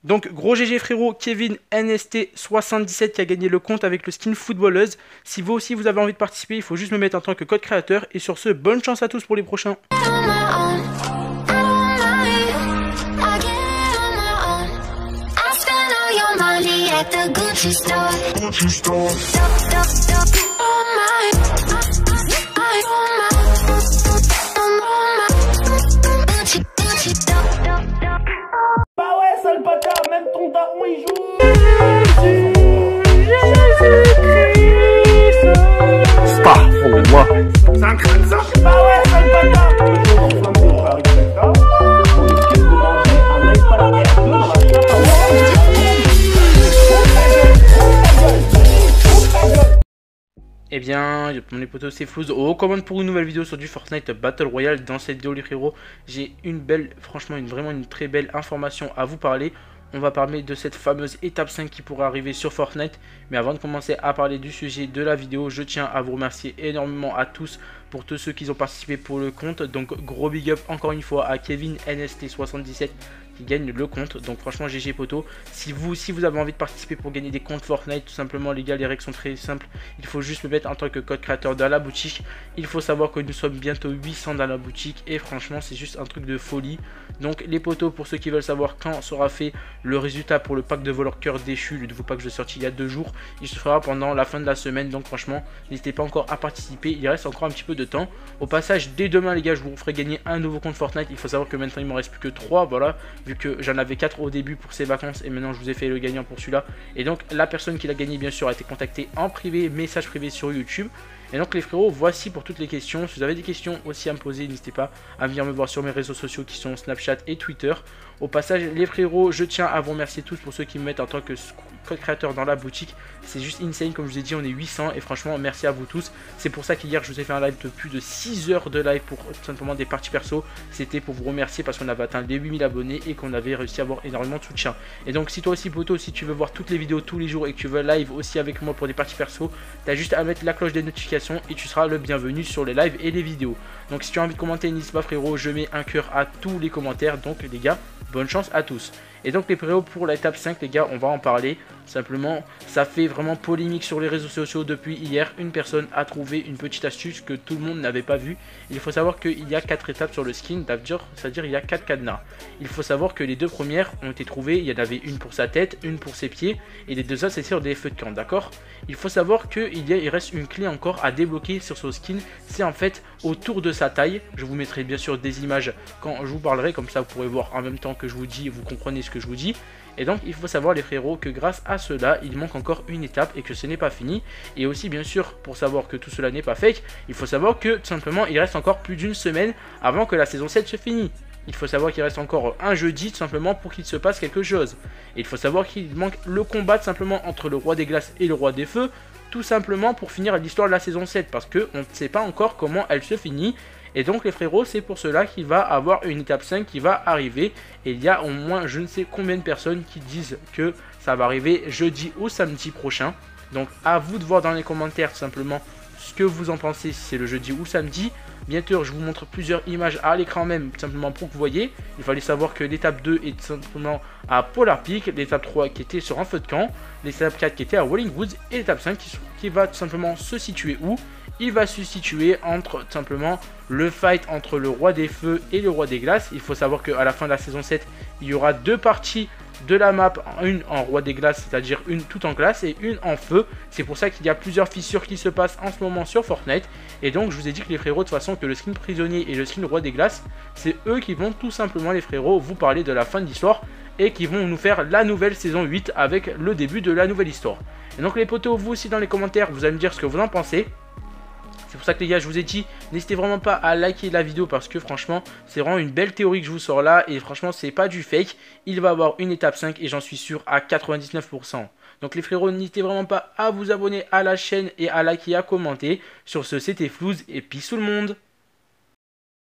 Donc gros GG frérot, Kevin NST77 qui a gagné le compte avec le skin footballeuse. Si vous aussi vous avez envie de participer, il faut juste me mettre en tant que code créateur. Et sur ce, bonne chance à tous pour les prochains. Bah ouais, sale bâtard, même ton daron il joue. Astaghfirullah. C'est un crâne ça. Bah ouais, sale bâtard. Le jour où on flamme des frères avec ça, on risque de manger un iPad Air 2 dans la chatte à Eh bien, mon les potos, c'est Flouz. On recommande pour une nouvelle vidéo sur du Fortnite Battle Royale. Dans cette vidéo, les frérots, j'ai une belle, franchement, vraiment une très belle information à vous parler. On va parler de cette fameuse étape 5 qui pourrait arriver sur Fortnite. Mais avant de commencer à parler du sujet de la vidéo, je tiens à vous remercier énormément à tous pour tous ceux qui ont participé pour le compte. Donc gros big up encore une fois à Kevin NST77 qui gagne le compte. Donc franchement GG poto. Si vous avez envie de participer pour gagner des comptes Fortnite, tout simplement les gars, les règles sont très simples. Il faut juste me mettre en tant que code créateur dans la boutique. Il faut savoir que nous sommes bientôt 800 dans la boutique et franchement c'est juste un truc de folie. Donc les potos, pour ceux qui veulent savoir quand sera fait le résultat pour le pack de voleur cœur déchu, le nouveau pack que je sorti il y a 2 jours, il se fera pendant la fin de la semaine. Donc franchement n'hésitez pas encore à participer, il reste encore un petit peu de temps. Au passage, dès demain les gars, je vous ferai gagner un nouveau compte Fortnite. Il faut savoir que maintenant il m'en reste plus que 3, voilà, vu que j'en avais 4 au début pour ces vacances et maintenant je vous ai fait le gagnant pour celui-là. Et donc la personne qui l'a gagné bien sûr a été contactée en privé, message privé sur YouTube. Et donc les frérots, voici pour toutes les questions. Si vous avez des questions aussi à me poser, n'hésitez pas à venir me voir sur mes réseaux sociaux qui sont Snapchat et Twitter. Au passage les frérots, je tiens à vous remercier tous pour ceux qui me mettent en tant que code créateur dans la boutique. C'est juste insane, comme je vous ai dit, on est 800 et franchement merci à vous tous. C'est pour ça qu'hier je vous ai fait un live de plus de 6 heures de live pour tout simplement des parties perso. C'était pour vous remercier parce qu'on avait atteint les 8000 abonnés et qu'on avait réussi à avoir énormément de soutien. Et donc si toi aussi poto, si tu veux voir toutes les vidéos tous les jours et que tu veux live aussi avec moi pour des parties perso, t'as juste à mettre la cloche des notifications et tu seras le bienvenu sur les lives et les vidéos. Donc si tu as envie de commenter, n'hésite pas frérot, je mets un cœur à tous les commentaires. Donc les gars, bonne chance à tous. Et donc les frérots, pour l'étape 5 les gars, on va en parler. Simplement, ça fait vraiment polémique sur les réseaux sociaux depuis hier. Une personne a trouvé une petite astuce que tout le monde n'avait pas vue. Il faut savoir qu'il y a 4 étapes sur le skin, c'est-à-dire il y a 4 cadenas. Il faut savoir que les 2 premières ont été trouvées, il y en avait une pour sa tête, une pour ses pieds, et les 2 autres c'est sur des feux de camp, d'accord? Il faut savoir qu'il reste une clé encore à débloquer sur ce skin, c'est en fait autour de sa taille. Je vous mettrai bien sûr des images quand je vous parlerai, comme ça vous pourrez voir en même temps que je vous dis, vous comprenez ce que je vous dis. Et donc il faut savoir les frérots que grâce à cela il manque encore une étape et que ce n'est pas fini. Et aussi bien sûr, pour savoir que tout cela n'est pas fake, il faut savoir que tout simplement il reste encore plus d'une semaine avant que la saison 7 se finisse. Il faut savoir qu'il reste encore un jeudi tout simplement pour qu'il se passe quelque chose. Et il faut savoir qu'il manque le combat tout simplement entre le roi des glaces et le roi des feux, tout simplement pour finir l'histoire de la saison 7 parce qu'on ne sait pas encore comment elle se finit. Et donc les frérots, c'est pour cela qu'il va avoir une étape 5 qui va arriver. Et il y a au moins je ne sais combien de personnes qui disent que ça va arriver jeudi ou samedi prochain. Donc à vous de voir dans les commentaires tout simplement ce que vous en pensez, si c'est le jeudi ou samedi. Bientôt je vous montre plusieurs images à l'écran même, tout simplement pour que vous voyez. Il fallait savoir que l'étape 2 est tout simplement à Polar Peak, l'étape 3 qui était sur un feu de camp, l'étape 4 qui était à Walling Woods et l'étape 5 qui va tout simplement se situer où? Il va se situer entre tout simplement le fight entre le roi des feux et le roi des glaces. Il faut savoir qu'à la fin de la saison 7, il y aura 2 parties de la map, une en roi des glaces, c'est-à-dire une tout en glace et une en feu. C'est pour ça qu'il y a plusieurs fissures qui se passent en ce moment sur Fortnite. Et donc je vous ai dit que les frérots, de toute façon, que le skin prisonnier et le skin roi des glaces, c'est eux qui vont tout simplement les frérots vous parler de la fin de l'histoire et qui vont nous faire la nouvelle saison 8 avec le début de la nouvelle histoire. Et donc les potos, vous aussi dans les commentaires, vous allez me dire ce que vous en pensez. C'est pour ça que les gars, je vous ai dit, n'hésitez vraiment pas à liker la vidéo parce que franchement, c'est vraiment une belle théorie que je vous sors là et franchement, c'est pas du fake. Il va avoir une étape 5 et j'en suis sûr à 99%. Donc les frérots, n'hésitez vraiment pas à vous abonner à la chaîne et à liker et à commenter. Sur ce, c'était Flouz et peace tout le monde.